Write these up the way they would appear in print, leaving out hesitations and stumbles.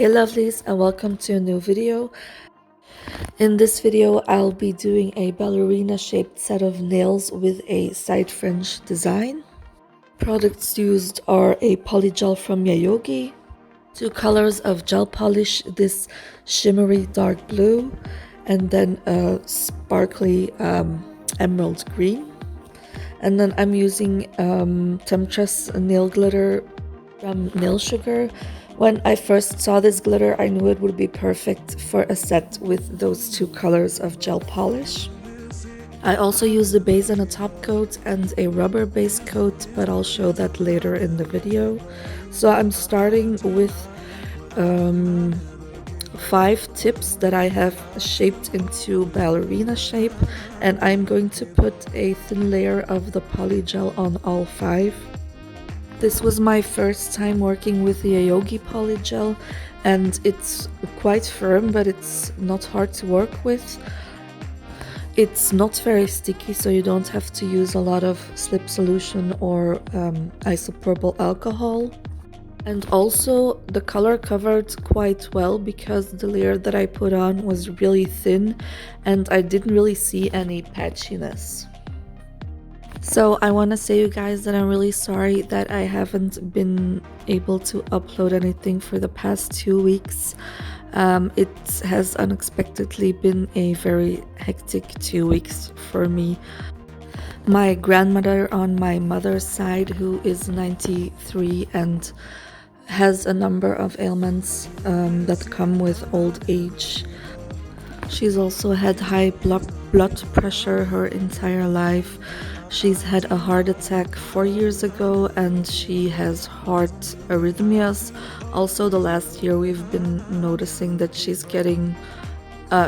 Hey lovelies, and welcome to a new video. In this video I'll be doing a ballerina shaped set of nails with a side fringe design. Products used are a polygel from Yayogi, two colors of gel polish, this shimmery dark blue and then a sparkly emerald green. And then I'm using Temptress nail glitter from Nail Sugar. When I first saw this glitter, I knew it would be perfect for a set with those two colors of gel polish. I also used a base and a top coat and a rubber base coat, but I'll show that later in the video. So I'm starting with 5 tips that I have shaped into ballerina shape, and I'm going to put a thin layer of the polygel on all 5. This was my first time working with the Yayogi polygel, and it's quite firm, but it's not hard to work with. It's not very sticky, so you don't have to use a lot of slip solution or isopropyl alcohol. And also the color covered quite well because the layer that I put on was really thin and I didn't really see any patchiness. So I want to say, you guys, that I'm really sorry that I haven't been able to upload anything for the past 2 weeks. It has unexpectedly been a very hectic 2 weeks for me. My grandmother on my mother's side, who is 93 and has a number of ailments that come with old age. She's also had high blood pressure her entire life. She's had a heart attack 4 years ago and she has heart arrhythmias. Also, the last year we've been noticing that she's getting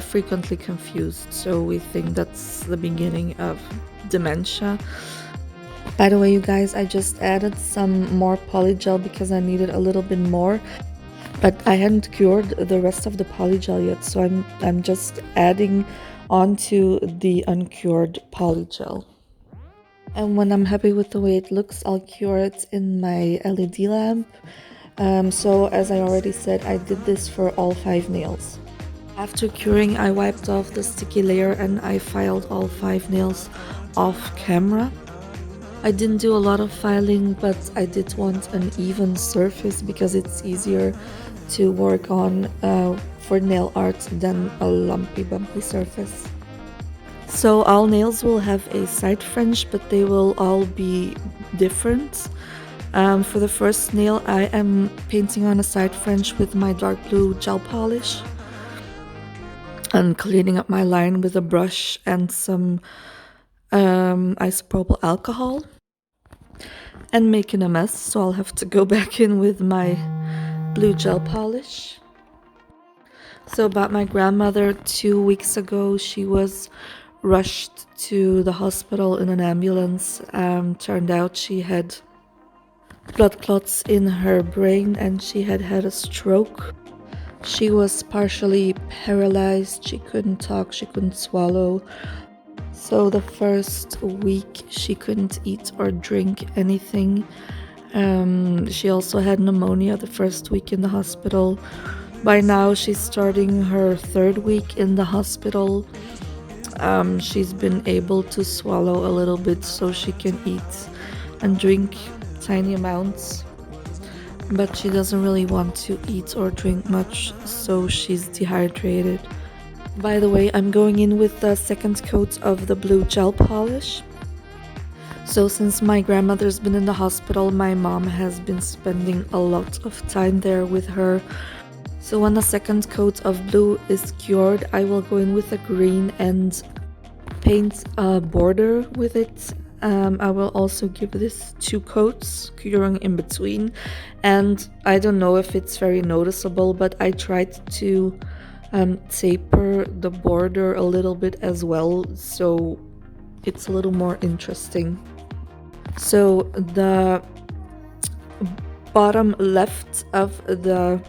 frequently confused, so we think that's the beginning of dementia. By the way, you guys, I just added some more polygel because I needed a little bit more, but I hadn't cured the rest of the polygel yet, so I'm just adding onto the uncured polygel. And when I'm happy with the way it looks, I'll cure it in my LED lamp. So as I already said, I did this for all 5 nails. After curing, I wiped off the sticky layer and I filed all 5 nails off camera. I didn't do a lot of filing, but I did want an even surface because it's easier to work on for nail art than a lumpy bumpy surface. So all nails will have a side fringe, but they will all be different. For the first nail, I am painting on a side fringe with my dark blue gel polish and cleaning up my line with a brush and some isopropyl alcohol and making a mess, so I'll have to go back in with my blue gel polish. So about my grandmother, 2 weeks ago she was rushed to the hospital in an ambulance. Turned out she had blood clots in her brain and she had had a stroke. She was partially paralyzed, she couldn't talk, she couldn't swallow. So the first week she couldn't eat or drink anything. She also had pneumonia the first week in the hospital. By now she's starting her 3rd week in the hospital. She's been able to swallow a little bit so she can eat and drink tiny amounts, but she doesn't really want to eat or drink much, so she's dehydrated. By the way, I'm going in with the 2nd coat of the blue gel polish. So since my grandmother's been in the hospital, my mom has been spending a lot of time there with her. So when the 2nd coat of blue is cured, I will go in with a green and paint a border with it. I will also give this 2 coats, curing in between. And I don't know if it's very noticeable, but I tried to taper the border a little bit as well, so it's a little more interesting. So the bottom left of the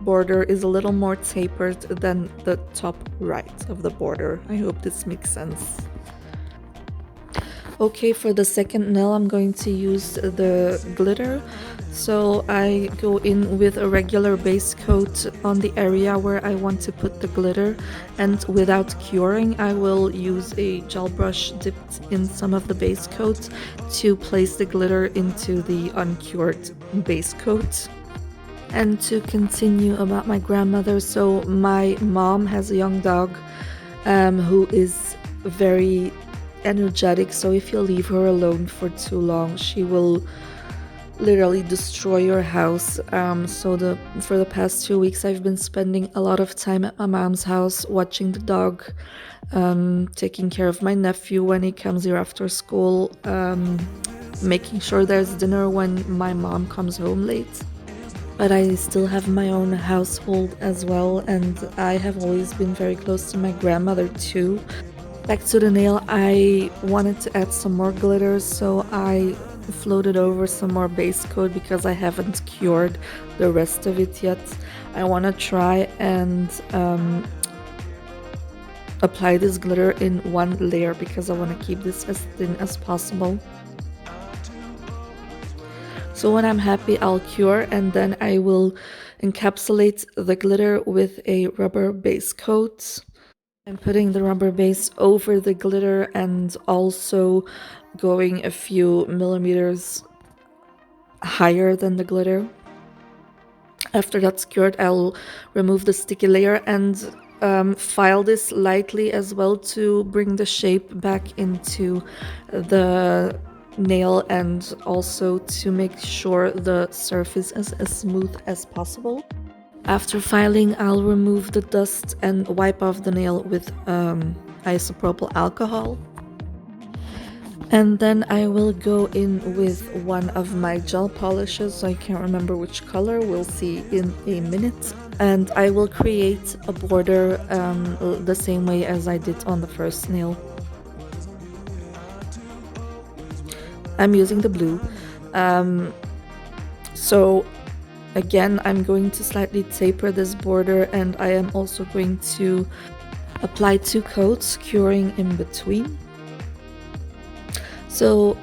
border is a little more tapered than the top right of the border. I hope this makes sense. Okay, for the 2nd nail I'm going to use the glitter. So I go in with a regular base coat on the area where I want to put the glitter, and without curing I will use a gel brush dipped in some of the base coat to place the glitter into the uncured base coat. And to continue about my grandmother, so my mom has a young dog who is very energetic, so if you leave her alone for too long she will literally destroy your house. For the past 2 weeks I've been spending a lot of time at my mom's house watching the dog, taking care of my nephew when he comes here after school, making sure there's dinner when my mom comes home late. But I still have my own household as well, and I have always been very close to my grandmother too. Back to the nail, I wanted to add some more glitter, so I floated over some more base coat because I haven't cured the rest of it yet. I want to try and apply this glitter in one layer because I want to keep this as thin as possible. So when I'm happy, I'll cure, and then I will encapsulate the glitter with a rubber base coat. I'm putting the rubber base over the glitter and also going a few millimeters higher than the glitter. After that's cured, I'll remove the sticky layer and file this lightly as well to bring the shape back into the nail, and also to make sure the surface is as smooth as possible. After filing, I'll remove the dust and wipe off the nail with isopropyl alcohol. And then I will go in with one of my gel polishes. I can't remember which color, we'll see in a minute. And I will create a border the same way as I did on the first nail. I'm using the blue. So again, I'm going to slightly taper this border, and I am also going to apply 2 coats, curing in between. So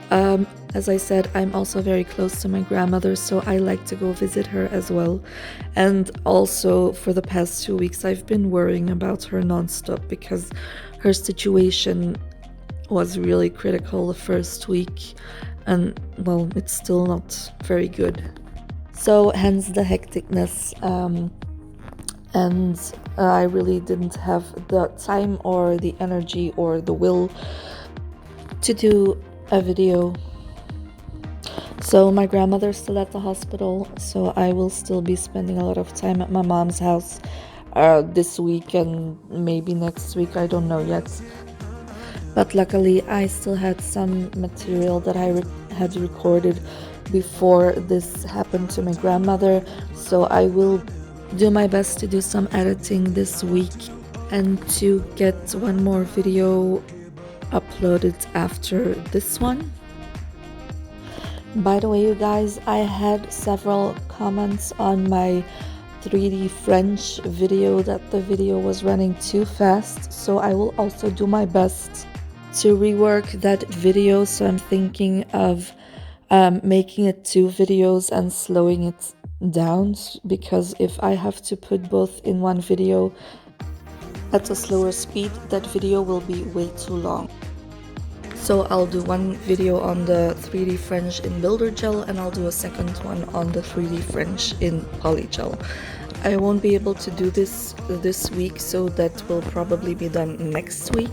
as I said, I'm also very close to my grandmother, so I like to go visit her as well. And also for the past 2 weeks I've been worrying about her nonstop because her situation was really critical the first week, and well, it's still not very good. So hence the hecticness, and I really didn't have the time or the energy or the will to do a video. So my grandmother's still at the hospital, so I will still be spending a lot of time at my mom's house this week and maybe next week, I don't know yet. But luckily I still had some material that I had recorded before this happened to my grandmother, so I will do my best to do some editing this week and to get one more video uploaded after this one. By the way, you guys, I had several comments on my 3D French video that the video was running too fast, so I will also do my best to rework that video. So I'm thinking of making it 2 videos and slowing it down, because if I have to put both in one video at a slower speed, that video will be way too long. So I'll do one video on the 3D French in Builder Gel, and I'll do a second one on the 3D French in Polygel. I won't be able to do this week, so that will probably be done next week.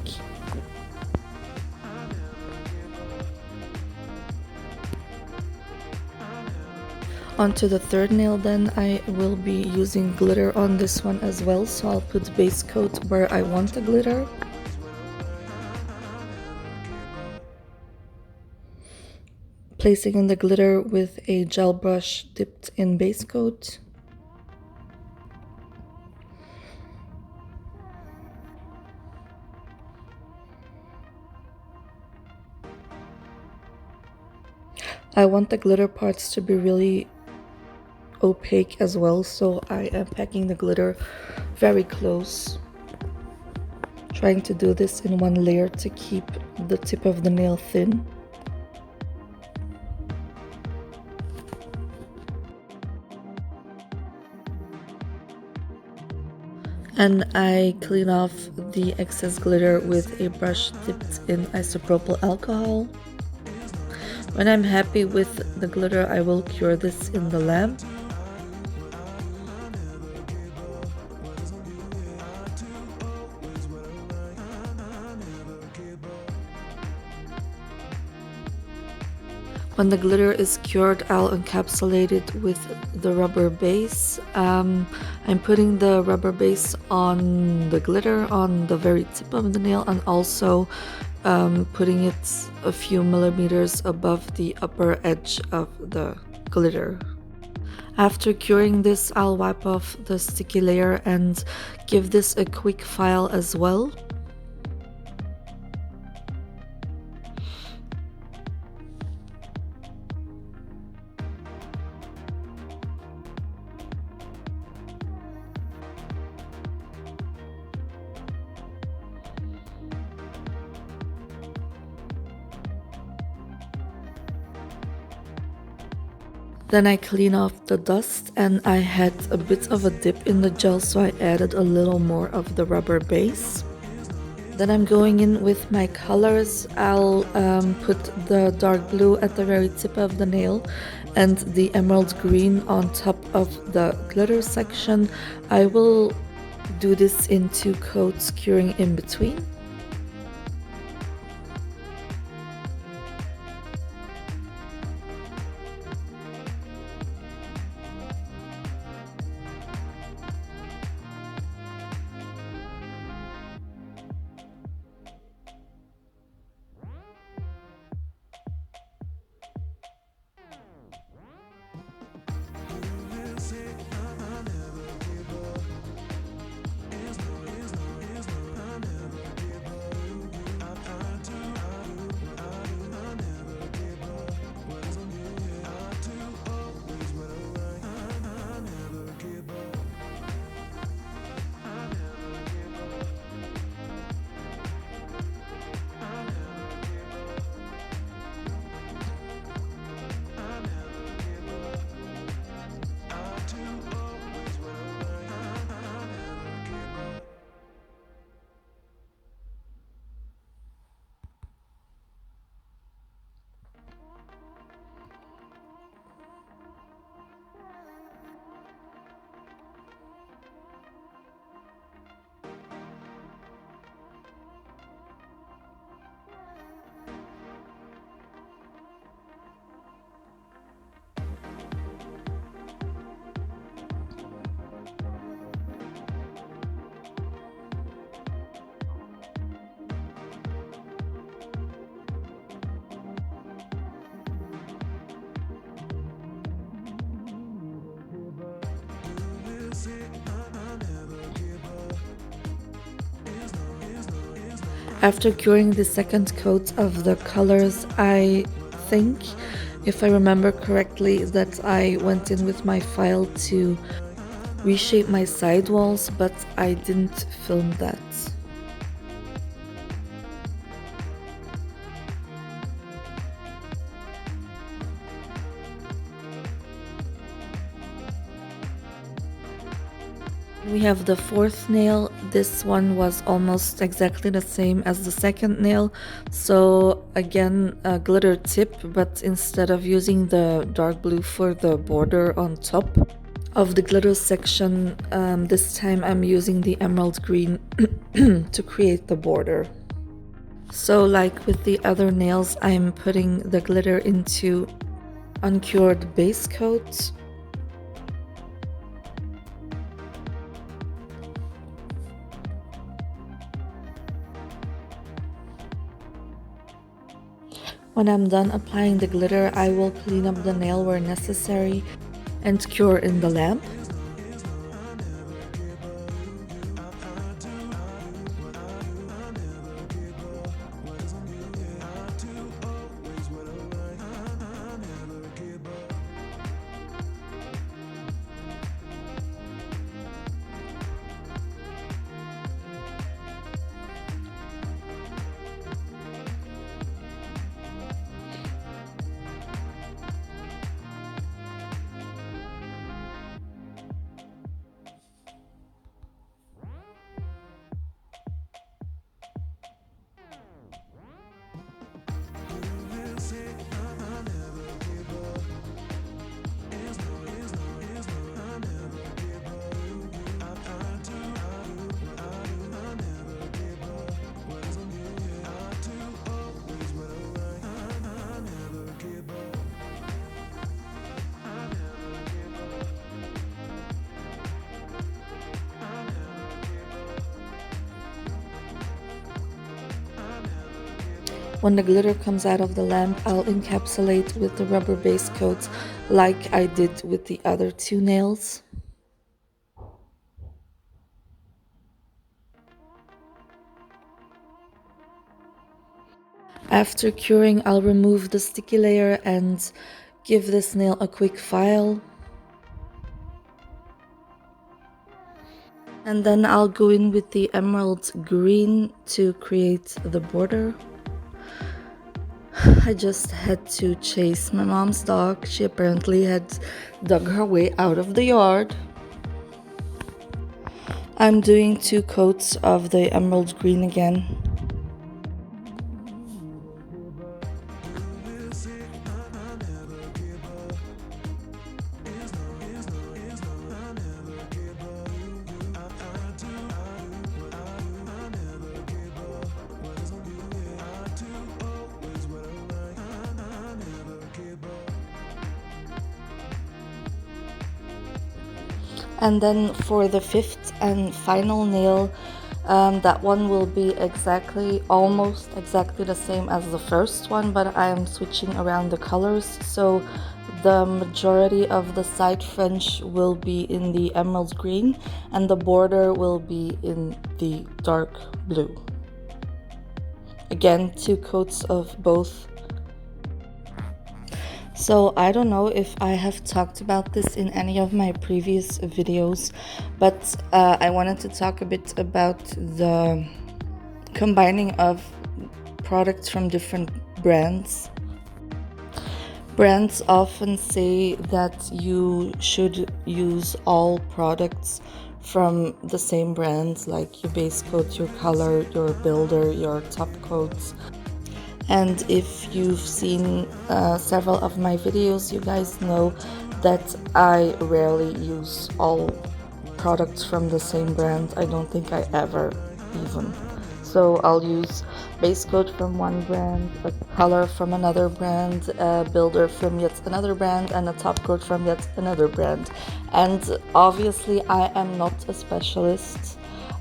Onto the third nail then, I will be using glitter on this one as well, so I'll put base coat where I want the glitter. Placing in the glitter with a gel brush dipped in base coat. I want the glitter parts to be really opaque as well, so I am packing the glitter very close, trying to do this in one layer to keep the tip of the nail thin. And I clean off the excess glitter with a brush dipped in isopropyl alcohol. When I'm happy with the glitter, I will cure this in the lamp. When the glitter is cured, I'll encapsulate it with the rubber base. I'm putting the rubber base on the glitter on the very tip of the nail, and also putting it a few millimeters above the upper edge of the glitter. After curing this, I'll wipe off the sticky layer and give this a quick file as well. Then I clean off the dust, and I had a bit of a dip in the gel, so I added a little more of the rubber base. Then I'm going in with my colors. I'll put the dark blue at the very tip of the nail and the emerald green on top of the glitter section. I will do this in 2 coats, curing in between. After curing the second coat of the colors, I think, if I remember correctly, that I went in with my file to reshape my sidewalls, but I didn't film that. We have the fourth nail. This one was almost exactly the same as the second nail. So again, a glitter tip, but instead of using the dark blue for the border on top of the glitter section, this time I'm using the emerald green to create the border. So like with the other nails, I'm putting the glitter into uncured base coat. When I'm done applying the glitter, I will clean up the nail where necessary and cure in the lamp. When the glitter comes out of the lamp, I'll encapsulate with the rubber base coat like I did with the other two nails. After curing, I'll remove the sticky layer and give this nail a quick file. And then I'll go in with the emerald green to create the border. I just had to chase my mom's dog. She apparently had dug her way out of the yard. I'm doing 2 coats of the emerald green again. And then for the 5th and final nail, that one will be almost exactly the same as the first one, but I am switching around the colors. So the majority of the side fringe will be in the emerald green and the border will be in the dark blue. Again, 2 coats of both. So I don't know if I have talked about this in any of my previous videos, but I wanted to talk a bit about the combining of products from different brands. Brands often say that you should use all products from the same brands, like your base coat, your color, your builder, your top coats. And if you've seen several of my videos, you guys know that I rarely use all products from the same brand. I don't think I ever even. So I'll use base coat from one brand, a color from another brand, a builder from yet another brand, and a top coat from yet another brand. And obviously I am not a specialist.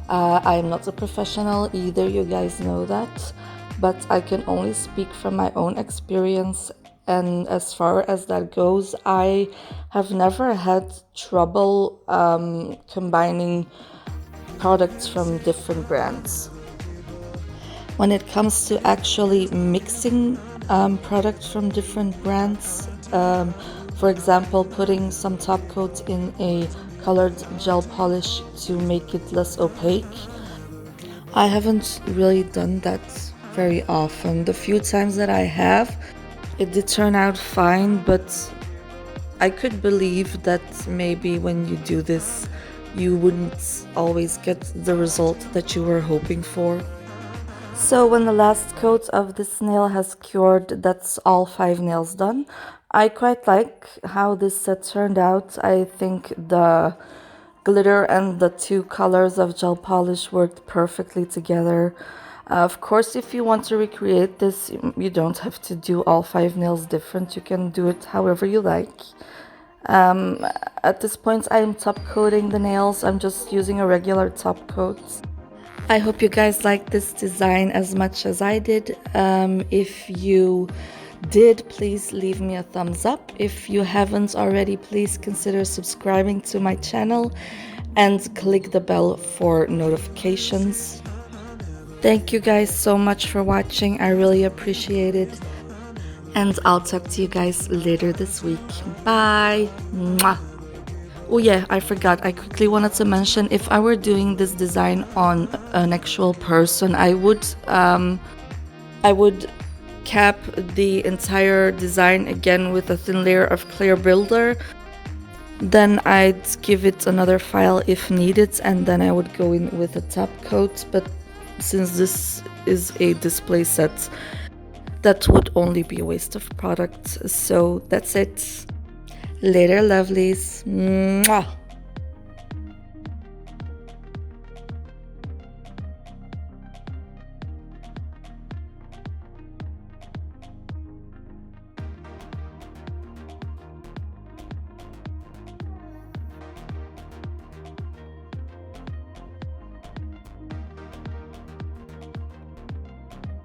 I am not a professional either, you guys know that. But I can only speak from my own experience, and as far as that goes, I have never had trouble combining products from different brands. When it comes to actually mixing products from different brands, for example, putting some top coat in a colored gel polish to make it less opaque, I haven't really done that very often. The few times that I have, it did turn out fine, but I could believe that maybe when you do this, you wouldn't always get the result that you were hoping for. So when the last coat of this nail has cured, that's all 5 nails done. I quite like how this set turned out. I think the glitter and the 2 colors of gel polish worked perfectly together. Of course, if you want to recreate this, you don't have to do all 5 nails different. You can do it however you like. At this point, I'm top coating the nails. I'm just using a regular top coat. I hope you guys like this design as much as I did. If you did, please leave me a thumbs up. If you haven't already, please consider subscribing to my channel and click the bell for notifications. Thank you guys so much for watching. I really appreciate it. And I'll talk to you guys later this week. Bye. Mwah. Oh yeah, I forgot. I quickly wanted to mention, if I were doing this design on an actual person, I would cap the entire design again with a thin layer of clear builder. Then I'd give it another file if needed, and then I would go in with a top coat. But since this is a display set, that would only be a waste of product. So that's it. Later, lovelies. Mwah.